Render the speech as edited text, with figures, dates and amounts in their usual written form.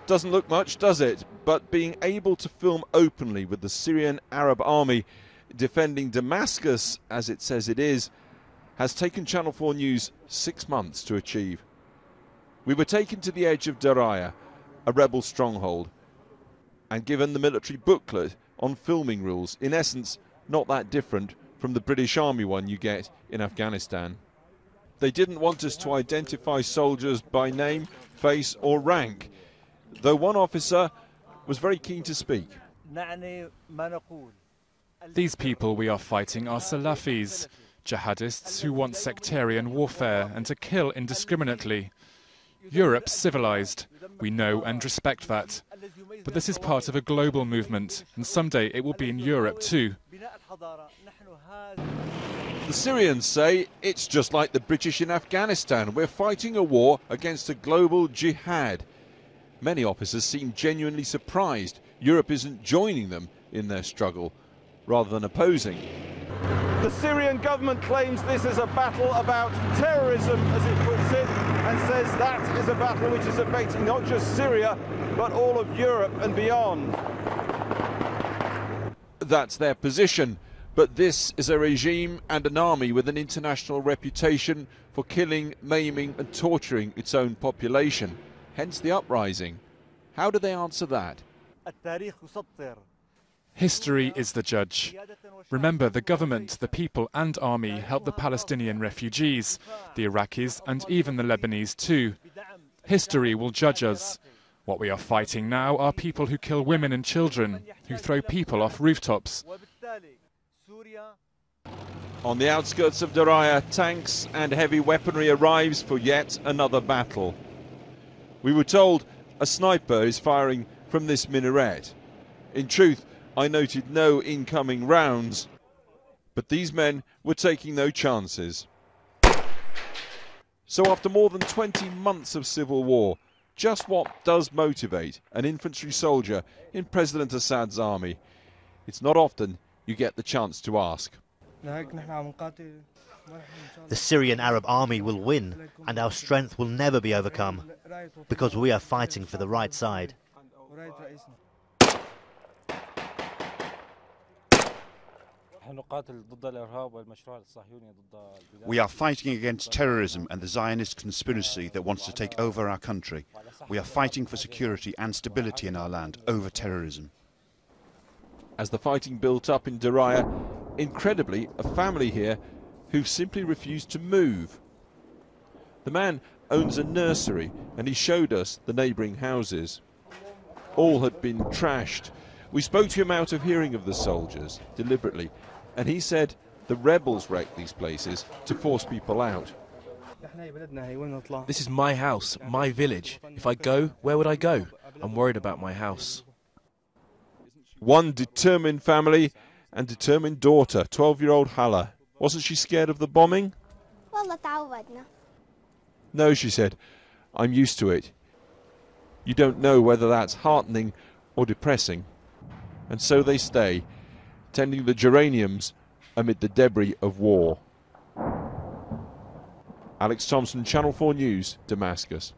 Doesn't look much, does it? But being able to film openly with the Syrian Arab army defending Damascus, as it says it is, has taken Channel 4 News 6 months to achieve. We were taken to the edge of Daraya, a rebel stronghold, and given the military booklet on filming rules, in essence not that different from the British Army one you get in Afghanistan. They didn't want us to identify soldiers by name, face or rank, though one officer was very keen to speak. These people we are fighting are Salafis, jihadists who want sectarian warfare and to kill indiscriminately. Europe's civilized. We know and respect that. But this is part of a global movement, and someday it will be in Europe too. The Syrians say it's just like the British in Afghanistan. We're fighting a war against a global jihad. Many officers seem genuinely surprised Europe isn't joining them in their struggle, rather than opposing. The Syrian government claims this is a battle about terrorism, as it puts it, and says that is a battle which is affecting not just Syria, but all of Europe and beyond. That's their position, but this is a regime and an army with an international reputation for killing, maiming and torturing its own population. Hence the uprising. How do they answer that? History is the judge. Remember, the government, the people and army helped the Palestinian refugees, the Iraqis and even the Lebanese too. History will judge us. What we are fighting now are people who kill women and children, who throw people off rooftops. On the outskirts of Daraya, tanks and heavy weaponry arrives for yet another battle. We were told a sniper is firing from this minaret. In truth, I noted no incoming rounds, but these men were taking no chances. So after more than 20 months of civil war, just what does motivate an infantry soldier in President Assad's army? It's not often you get the chance to ask. The Syrian Arab army will win, and our strength will never be overcome, because we are fighting for the right side. We are fighting against terrorism and the Zionist conspiracy that wants to take over our country. We are fighting for security and stability in our land over terrorism. As the fighting built up in Daraya, incredibly, a family here who've simply refused to move. The man owns a nursery and he showed us the neighbouring houses. All had been trashed. We spoke to him out of hearing of the soldiers, deliberately, and he said the rebels wrecked these places to force people out. This is my house, my village. If I go, where would I go? I'm worried about my house. One determined family and determined daughter, 12-year-old Hala. Wasn't she scared of the bombing? No, she said, I'm used to it. You don't know whether that's heartening or depressing. And so they stay, tending the geraniums amid the debris of war. Alex Thomson, Channel 4 News, Damascus.